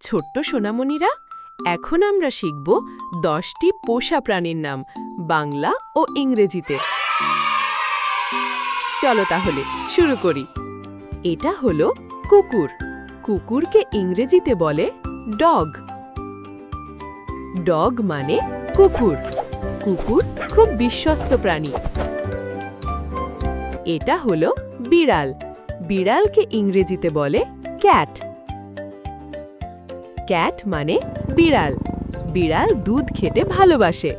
ছোট্ট সোনামণিরা, এখন আমরা শিখব 10টি পোষা প্রাণীর নাম বাংলা ও ইংরেজিতে। চলো তাহলে শুরু করি। এটা হলো কুকুর। কুকুরকে ইংরেজিতে বলে ডগ। ডগ মানে কুকুর। কুকুর খুব বিশ্বস্ত প্রাণী। এটা হলো বিড়াল। বিড়ালকে ইংরেজিতে বলে ক্যাট। ক্যাট মানে বিড়াল। বিড়াল দুধ খেতে ভালোবাসে।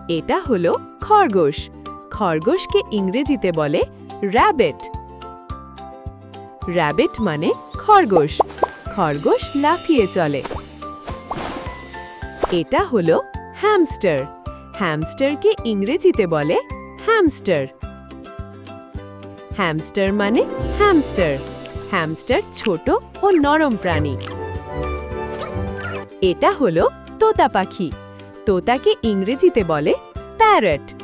এটা হলো খরগোশ। খরগোশকে ইংরেজিতে বলে র‍্যাবিট। র‍্যাবিট মানে খরগোশ। খরগোশ লাফিয়ে চলে। এটা হলো হ্যামস্টার। হ্যামস্টারকে ইংরেজিতে বলে হ্যামস্টার। হ্যামস্টার মানে হ্যামস্টার। হ্যামস্টার ছোট ও নরম প্রাণী। এটা হলো তোতা পাখি। তোতাকে ইংরেজিতে বলে প্যারট।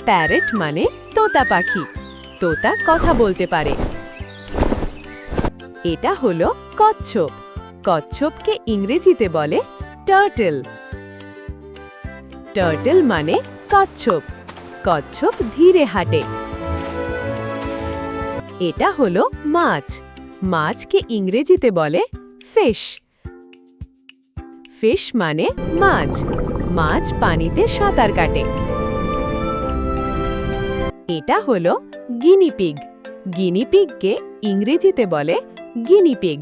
প্যারট মানে তোতা পাখি। তোতা কথা বলতে পারে। এটা হলো কচ্ছপ। কচ্ছপকে ইংরেজিতে বলে টার্টল। টার্টল মানে কচ্ছপ। কচ্ছপ ধীরে হাঁটে। এটা হলো মাছ। মাছকে ইংরেজিতে বলে ফিশ। ফিশ মানে মাছ। মাছ পানিতে সাঁতার কাটে। এটা হলো গিনিপিগ। গিনিপিগকে ইংরেজিতে বলে গিনিপিগ।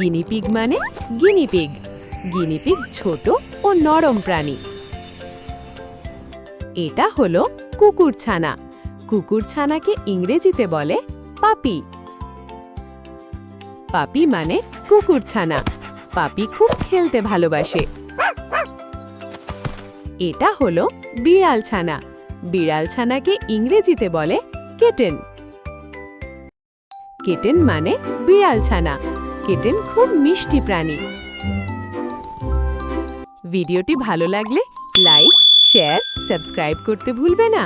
গিনিপিগ মানে গিনিপিগ। গিনিপিগ ছোট ও নরম প্রাণী। এটা হলো কুকুরছানা। কুকুরছানাকে ইংরেজিতে বলে পাপি। পাপি মানে কুকুরছানা। পাপি খুব খেলতে ভালোবাসে। এটা হলো বিড়ালছানা। বিড়ালছানাকে ইংরেজিতে বলে কিটেন। কিটেন মানে বিড়ালছানা। কিটেন খুব মিষ্টি প্রাণী। ভিডিওটি ভালো লাগলে লাইক, শেয়ার, সাবস্ক্রাইব করতে ভুলবে না।